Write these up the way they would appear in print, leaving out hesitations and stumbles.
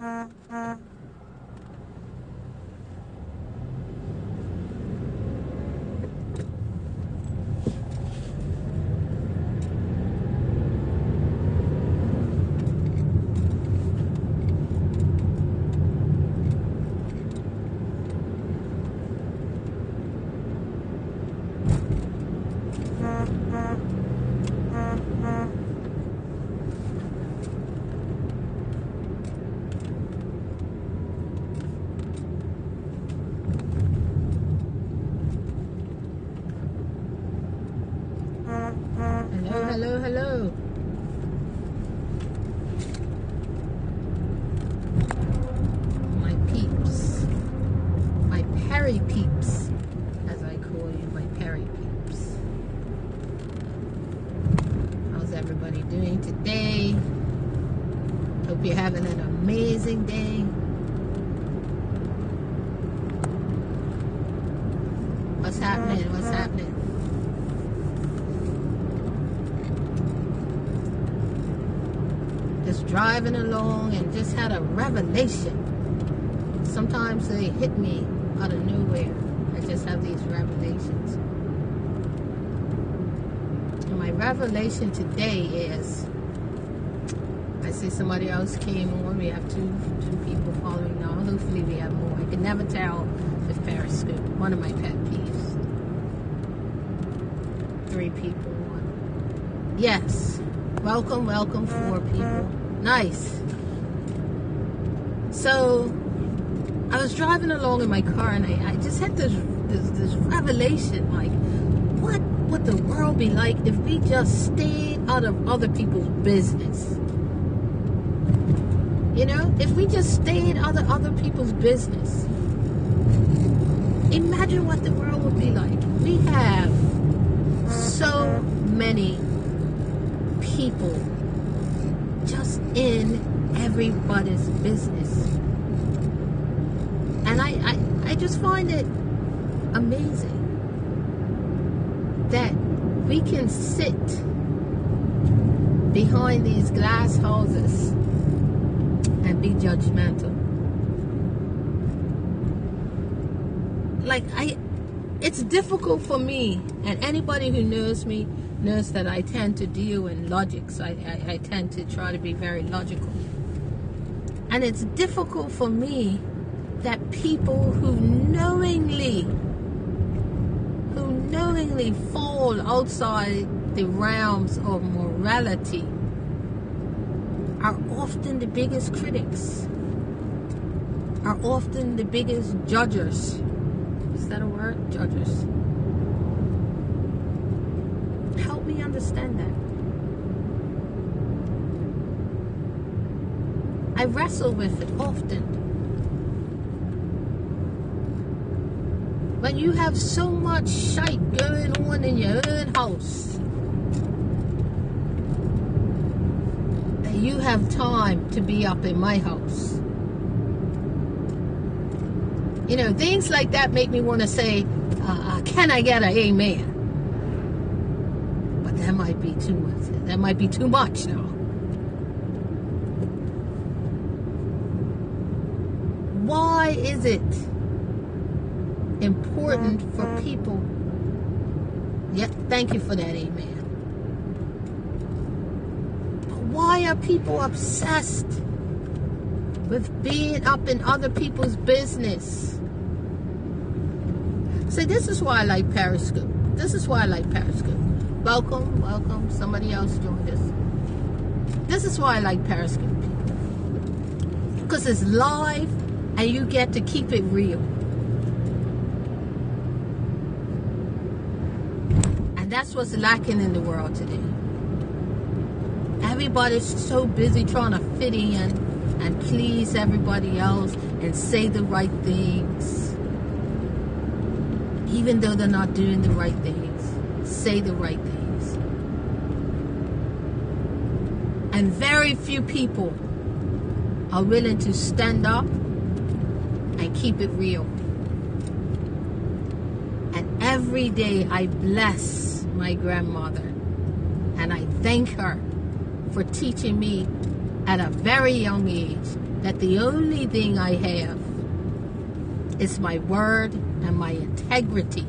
Hello, hello. My peeps. My Perry peeps, as I call you, my Perry peeps. How's everybody doing today? Hope you're having an amazing day. What's happening? What's happening? Just driving along and just had a revelation. Sometimes they hit me out of nowhere. I just have these revelations. And my revelation today is, I see somebody else came on. We have two people following now. Hopefully we have more. I can never tell with Periscope. One of my pet peeves. 3 people on. Yes. Welcome, 4 people. Nice. So I was driving along in my car and I just had this revelation, like, what would the world be like if we just stayed out of other people's business? You know, if we just stayed out of other people's business. Imagine what the world would be like. We have so many people just in everybody's business. And I just find it amazing that we can sit behind these glass houses and be judgmental. Like, it's difficult for me, and anybody who knows me knows that I tend to deal in logics. I tend to try to be very logical. And it's difficult for me that people who knowingly fall outside the realms of morality are often the biggest critics, are often the biggest judges. Is that a word? Judges. Help me understand that. I wrestle with it often. When you have so much shite going on in your own house that you have time to be up in my house. You know, things like that make me want to say, can I get an amen? But that might be too much. That might be too much now. Why is it important for people? Yeah, thank you for that, amen. But why are people obsessed with being up in other people's business? See, this is why I like Periscope. This is why I like Periscope. Welcome. Somebody else joined us. This is why I like Periscope. Because it's live and you get to keep it real. And that's what's lacking in the world today. Everybody's so busy trying to fit in and please everybody else and say the right things. Even though they're not doing the right things. Say the right things. And very few people are willing to stand up and keep it real. And every day I bless my grandmother and I thank her for teaching me at a very young age that the only thing I have is my word and my integrity.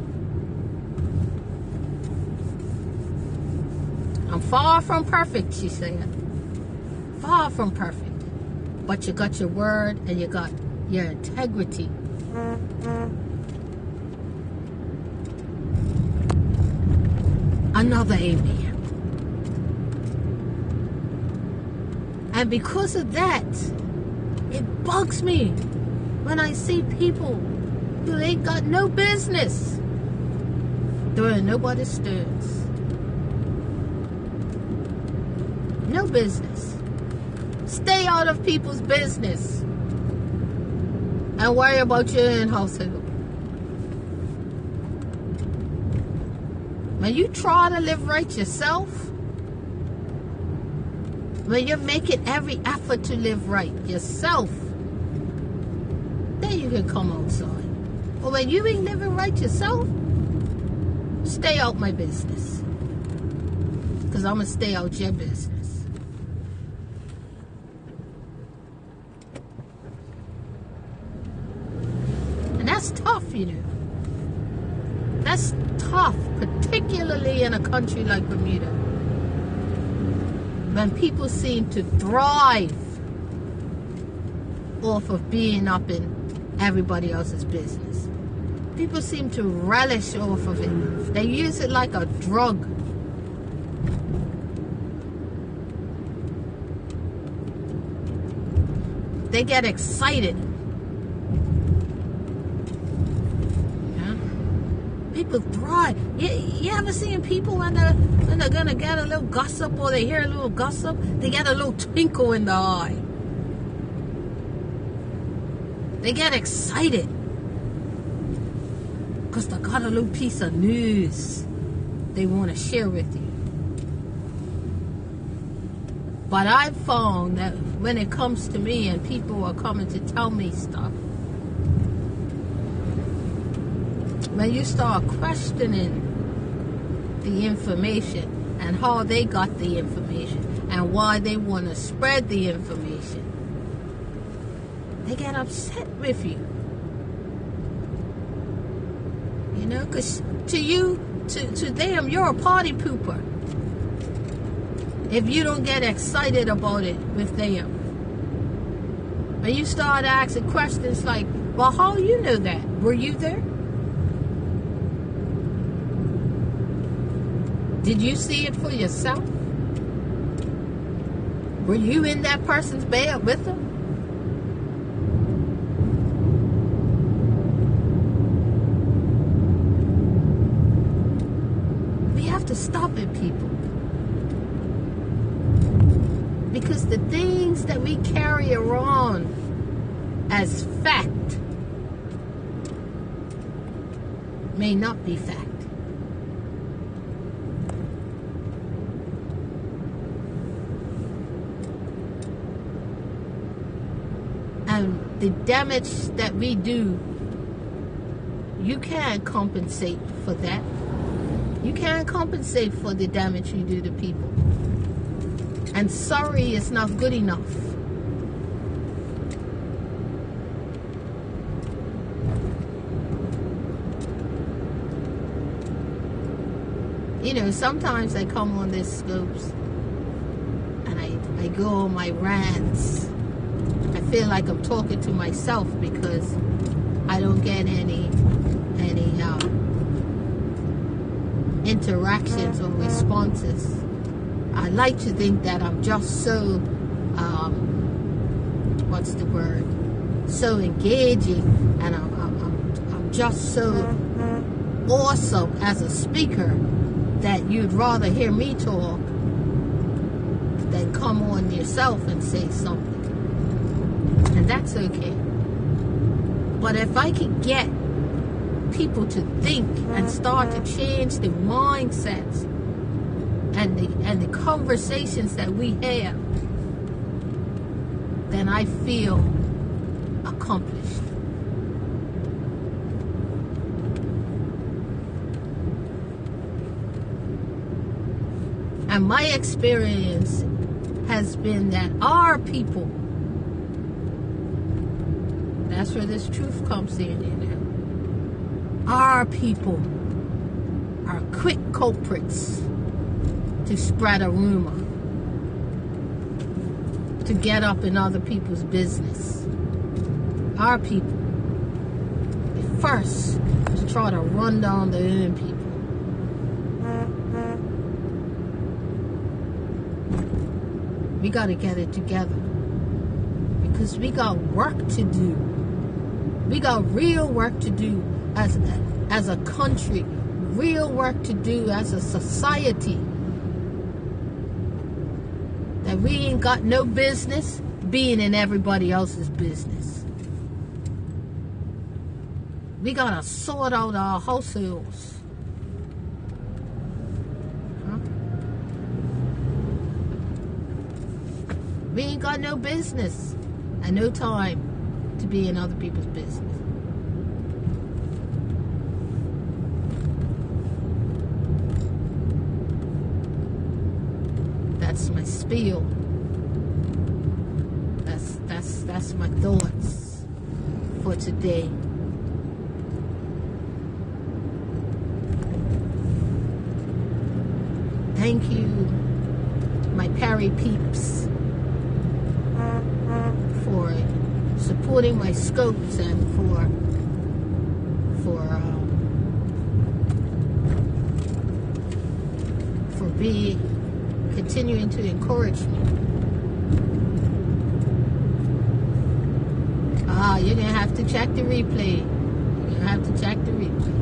I'm far from perfect, she said. Far from perfect. But you got your word and you got your integrity. Another amen. And because of that, it bugs me when I see people who ain't got no business doing nobody's stunts. No business. Stay out of people's business and worry about your own household. When you try to live right yourself, when you're making every effort to live right yourself, then you can come outside. But when you ain't living right yourself, stay out my business. Because I'm going to stay out your business. And that's tough, you know. That's tough, particularly in a country like Bermuda, when people seem to thrive off of being up in everybody else's business. People seem to relish off of it. They use it like a drug. They get excited. People thrive. You ever seen people when they're gonna get a little gossip or they hear a little gossip, they get a little twinkle in the eye. They get excited because they got a little piece of news they want to share with you. But I've found that when it comes to me and people are coming to tell me stuff, when you start questioning the information and how they got the information and why they want to spread the information, they get upset with you. You know, because to them, you're a party pooper if you don't get excited about it with them. And you start asking questions like, well, how you know that? Were you there? Did you see it for yourself? Were you in that person's bed with them? We have to stop it, people. Because the things that we carry around as fact may not be fact. And the damage that we do, you can't compensate for that. You can't compensate for the damage you do to people. And sorry is not good enough. You know, sometimes I come on these scopes and I go on my rants. I feel like I'm talking to myself because I don't get any interactions or responses. I like to think that I'm just so, what's the word? So engaging, and I'm just so awesome as a speaker that you'd rather hear me talk than come on yourself and say something. And that's okay. But if I could get people to think and start to change the mindsets and the conversations that we have, then I feel accomplished. And my experience has been that our people That's where this truth comes in, you know. Our people are quick culprits to spread a rumor, to get up in other people's business. Our people, first, to try to run down their own people. We got to get it together, because we got work to do. We got real work to do as a country, real work to do as a society. That we ain't got no business being in everybody else's business. We gotta sort out our households. We ain't got no business and no time to be in other people's business. That's my spiel. That's my thoughts for today. Thank you, my Perry peeps, for supporting my scopes and for continuing to encourage me. You're gonna have to check the replay. You're gonna have to check the replay.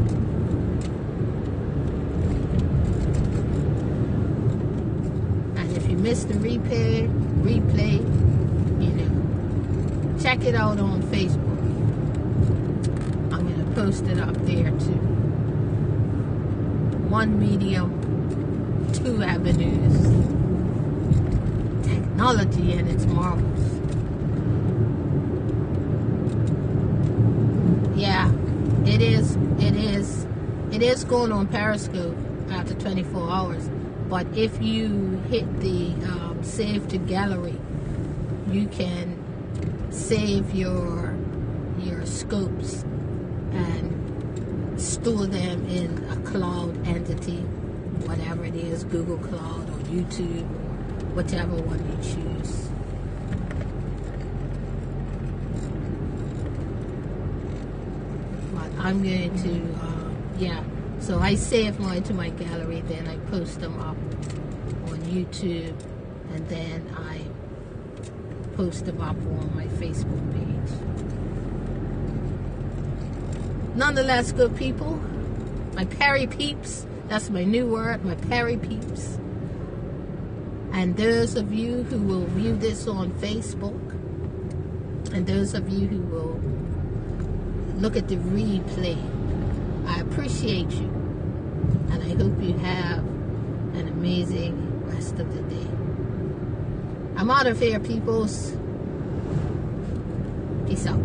And if you missed the replay, you know, check it out on Facebook. I'm gonna post it up there too. One medium, two avenues. Technology and its marvels. Yeah, it is going on Periscope after 24 hours. But if you hit the save to gallery, you can save your scopes and store them in a cloud entity, whatever it is, Google Cloud or YouTube, or whichever one you choose. But I'm going to, so I save mine to my gallery, then I post them up on YouTube, and then I post them up on my Facebook page. Nonetheless, good people, my Perry peeps, that's my new word, my Perry peeps. And those of you who will view this on Facebook, and those of you who will look at the replay, I appreciate you. And I hope you have an amazing rest of the day. I'm out of here, peoples. Peace out.